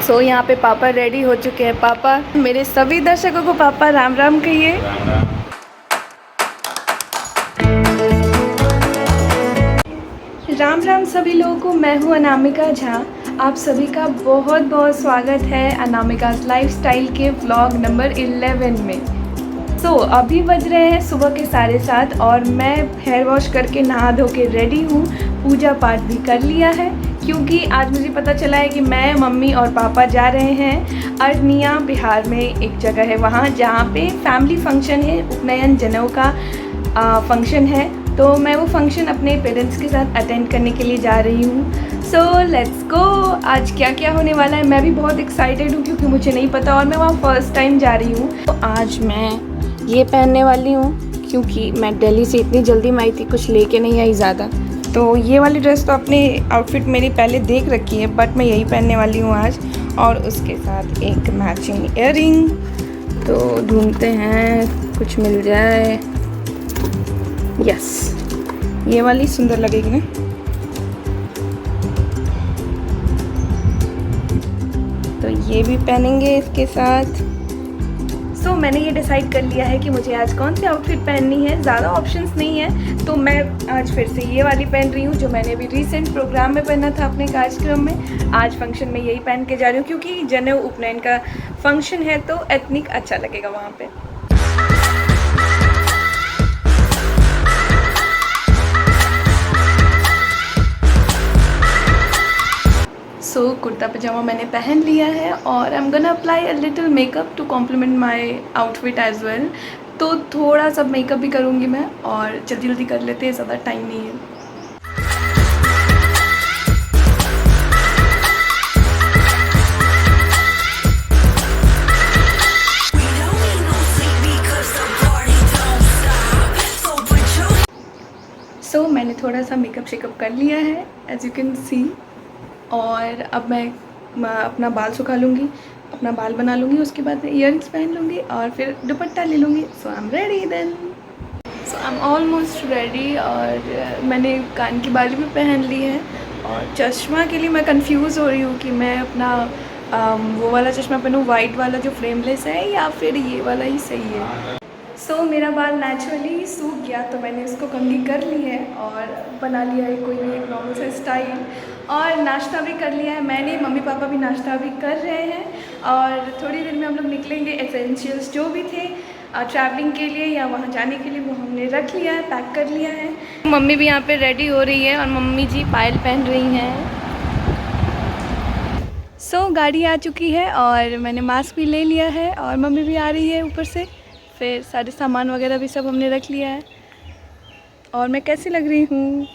सो यहाँ पे पापा रेडी हो चुके हैं। पापा, मेरे सभी दर्शकों को पापा राम राम कहिए। राम राम सभी लोगों को। मैं हूँ अनामिका झा। आप सभी का बहुत बहुत स्वागत है अनामिका's लाइफस्टाइल के व्लॉग नंबर 11 में। तो अभी बज रहे हैं सुबह के 7:30 और मैं हेयर वॉश करके नहा धो के रेडी हूँ। पूजा पाठ भी कर लिया है क्योंकि आज मुझे पता चला है कि मैं, मम्मी और पापा जा रहे हैं अरनिया, बिहार में एक जगह है वहाँ जहाँ पे फैमिली फंक्शन है, उपनयन जनेऊ का फंक्शन है। तो मैं वो फंक्शन अपने पेरेंट्स के साथ अटेंड करने के लिए जा रही हूँ। So let's go. आज क्या क्या होने वाला है मैं भी बहुत एक्साइटेड हूँ क्योंकि मुझे नहीं पता और मैं वहाँ फर्स्ट टाइम जा रही हूँ। तो आज मैं ये पहनने वाली हूँ क्योंकि मैं दिल्ली से इतनी जल्दी में आई थी, कुछ लेके नहीं आई ज़्यादा। तो ये वाली ड्रेस तो अपने आउटफिट मेरी पहले देख रखी है बट मैं यही पहनने वाली हूँ आज, और उसके साथ एक मैचिंग इयररिंग। तो ढूंढते हैं कुछ मिल जाए। यस, ये वाली सुंदर लगेगी ना। तो ये भी पहनेंगे इसके साथ। सो मैंने ये डिसाइड कर लिया है कि मुझे आज कौन सी आउटफिट पहननी है। ज़्यादा ऑप्शंस नहीं है तो मैं आज फिर से ये वाली पहन रही हूँ जो मैंने अभी रिसेंट प्रोग्राम में पहना था अपने कार्यक्रम में। आज फंक्शन में यही पहन के जा रही हूँ क्योंकि जनेऊ उपनयन का फंक्शन है तो एथनिक अच्छा लगेगा वहाँ पे। सो कुर्ता पजामा मैंने पहन लिया है और I am gonna apply a little makeup to complement my outfit as well. तो थोड़ा सा मेकअप भी करूँगी मैं और जल्दी जल्दी कर लेते हैं, ज़्यादा टाइम नहीं है। सो मैंने थोड़ा सा मेकअप शेकअप कर लिया है एज यू कैन सी, और अब मैं अपना बाल सुखा लूँगी, अपना बाल बना लूँगी, उसके बाद इयररिंग्स पहन लूँगी और फिर दुपट्टा ले लूँगी। So I am ready then. So I am almost ready और मैंने कान की बाली भी पहन ली है। और चश्मा के लिए मैं कंफ्यूज हो रही हूँ कि मैं अपना वो वाला चश्मा पहनूँ, वाइट वाला जो फ्रेमलेस है, या फिर ये वाला ही सही है। सो मेरा बाल नेचुरली सूख गया तो मैंने इसको कंघी कर ली है और बना लिया है कोई भी एक नॉर्मल सा स्टाइल, और नाश्ता भी कर लिया है मैंने। मम्मी पापा भी नाश्ता भी कर रहे हैं और थोड़ी देर में हम लोग निकलेंगे। एसेंशियल्स जो भी थे ट्रैवलिंग के लिए या वहाँ जाने के लिए वो हमने रख लिया है, पैक कर लिया है। मम्मी भी यहाँ पे रेडी हो रही है और मम्मी जी पायल पहन रही हैं। सो गाड़ी आ चुकी है और मैंने मास्क भी ले लिया है और मम्मी भी आ रही है ऊपर से। फिर सारे सामान वगैरह भी सब हमने रख लिया है। और मैं कैसी लग रही हूँ?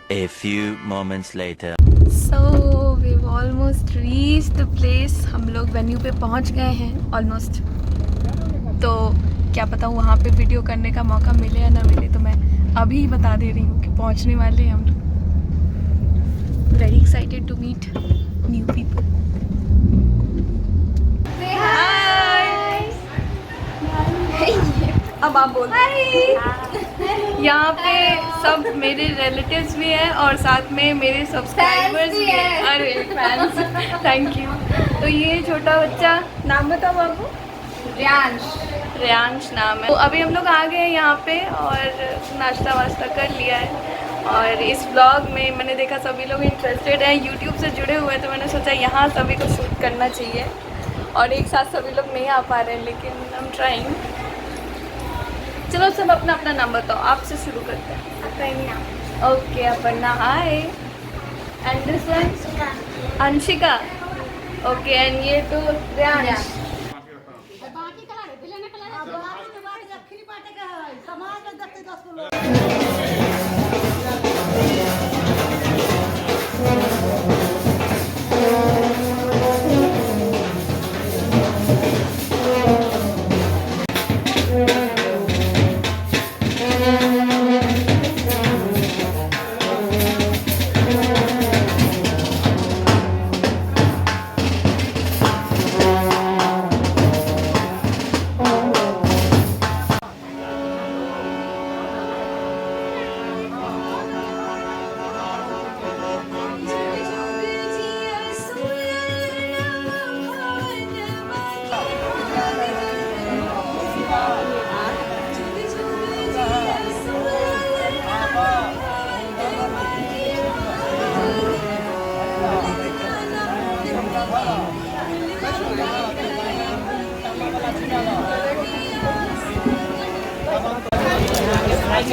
A few moments later. So we've almost reached the place. हम लोग वेन्यू पे पहुंच गए हैं ऑलमोस्ट। तो क्या पता वहाँ पे वीडियो करने का मौका मिले या ना मिले, तो मैं अभी ही बता दे रही हूँ कि पहुँचने वाले हैं हम लोग। Very excited to meet new people. अब आप बोल। यहाँ पे सब मेरे रिलेटिव्स भी हैं और साथ में मेरे सब्सक्राइबर्स भी हैं। अरे फैंस, थैंक यू। तो ये छोटा बच्चा, नाम बताओ बाबू। रियांश नाम है। तो अभी हम लोग आ गए हैं यहाँ पे और नाश्ता वाश्ता कर लिया है। और इस व्लॉग में मैंने देखा सभी लोग इंटरेस्टेड हैं, यूट्यूब से जुड़े हुए हैं, तो मैंने सोचा यहाँ सभी को शूट करना चाहिए। और एक साथ सभी लोग नहीं आ पा रहे हैं लेकिन आई एम ट्राइंग। चलो सब अपना अपना नाम बताओ, आपसे शुरू करते हैं। Aparna. Okay Aparna, hi. And this one? Anshika. Okay, and ये तो रियांश।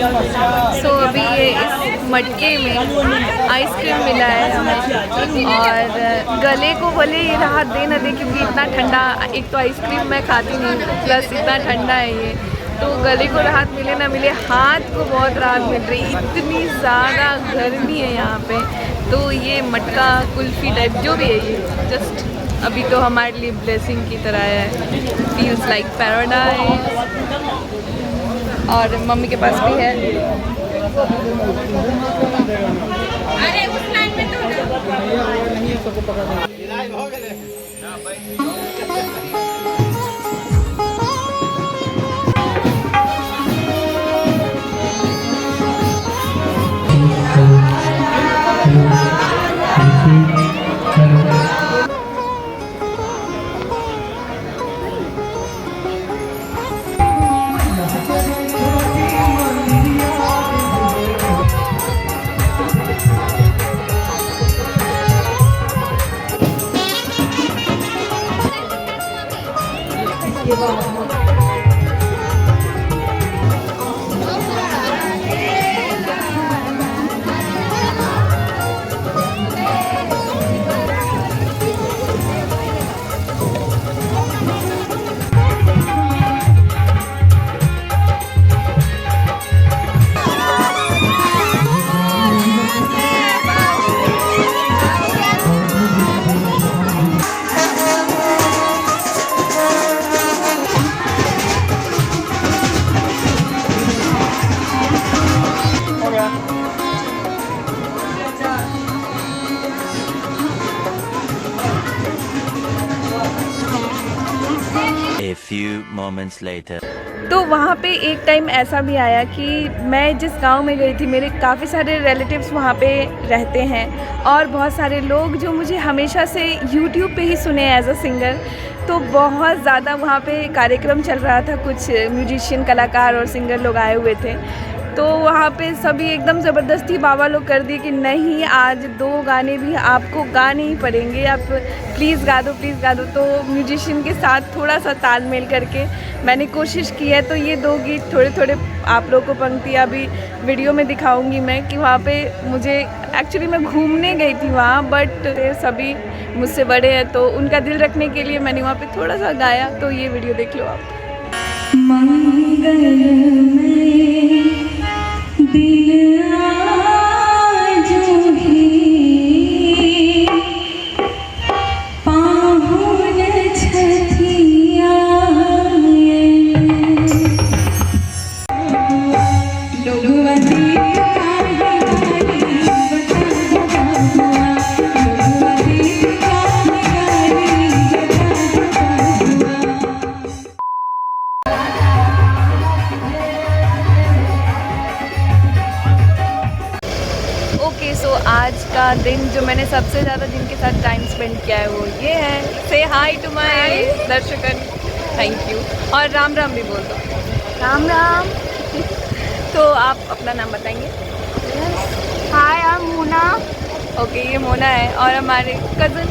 सो अभी ये इस मटके में आइसक्रीम मिला है हमें, और गले को भले ही राहत दे न दे क्योंकि इतना ठंडा, एक तो आइसक्रीम मैं खाती नहीं प्लस इतना ठंडा है ये, तो गले को राहत मिले ना मिले हाथ को बहुत राहत मिल रही, इतनी ज़्यादा गर्मी है यहाँ पे। तो ये मटका कुल्फ़ी टाइप जो भी है ये जस्ट अभी तो हमारे लिए ब्लेसिंग की तरह है, फील्स लाइक पैराडाइज। और मम्मी के पास भी है। अरे उस लाइन में A few moments later. तो वहाँ पे एक टाइम ऐसा भी आया कि मैं जिस गांव में गई थी, मेरे काफ़ी सारे रिलेटिव्स वहाँ पे रहते हैं और बहुत सारे लोग जो मुझे हमेशा से YouTube पे ही सुने एज अ सिंगर। तो बहुत ज़्यादा वहाँ पे कार्यक्रम चल रहा था, कुछ म्यूजिशियन कलाकार और सिंगर लोग आए हुए थे। तो वहाँ पे सभी एकदम ज़बरदस्ती बाबा लोग कर दिए कि नहीं, आज 2 गाने भी आपको गाने ही पड़ेंगे, आप प्लीज़ गा दो, प्लीज़ गा दो। तो म्यूजिशियन के साथ थोड़ा सा तालमेल करके मैंने कोशिश की है। तो ये 2 गीत थोड़े थोड़े आप लोगों को पंक्तियाँ भी वीडियो में दिखाऊंगी मैं कि वहाँ पे मुझे एक्चुअली मैं घूमने गई थी वहाँ, बट सभी मुझसे बड़े हैं तो उनका दिल रखने के लिए मैंने वहाँ पे थोड़ा सा गाया। तो ये वीडियो देख लो आप। मंगल में दिल जो ही पाहुन छठिया आज का दिन जो मैंने सबसे ज़्यादा जिनके साथ टाइम स्पेंड किया है वो ये है। से हाई टू माय दर्शकन, थैंक यू, और राम राम भी बोल दो। राम राम। तो आप अपना नाम बताएंगे? हाय, आई एम मोना। ओके, ये मोना है और हमारे कज़न,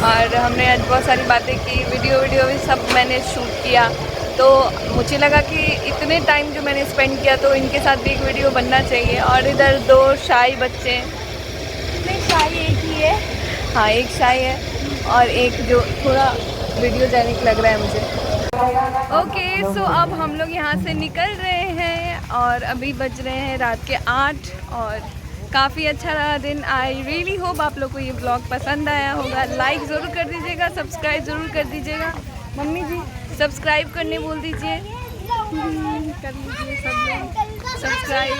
और हमने आज बहुत सारी बातें की, वीडियो भी सब मैंने शूट किया। तो मुझे लगा कि इतने टाइम जो मैंने स्पेंड किया तो इनके साथ भी एक वीडियो बनना चाहिए। और इधर 2 शाई बच्चे, नहीं शाई एक ही है, हाँ एक शाई है और एक जो थोड़ा वीडियो जेनिक लग रहा है मुझे। ओके, सो अब हम लोग यहाँ से निकल रहे हैं और अभी बज रहे हैं रात के 8 और काफ़ी अच्छा रहा दिन। आई रियली होप आप लोग को ये ब्लॉग पसंद आया होगा। लाइक ज़रूर कर दीजिएगा, सब्सक्राइब ज़रूर कर दीजिएगा। मम्मी जी सब्सक्राइब करने बोल दीजिए। कर लीजिए सब लोग सब्सक्राइब।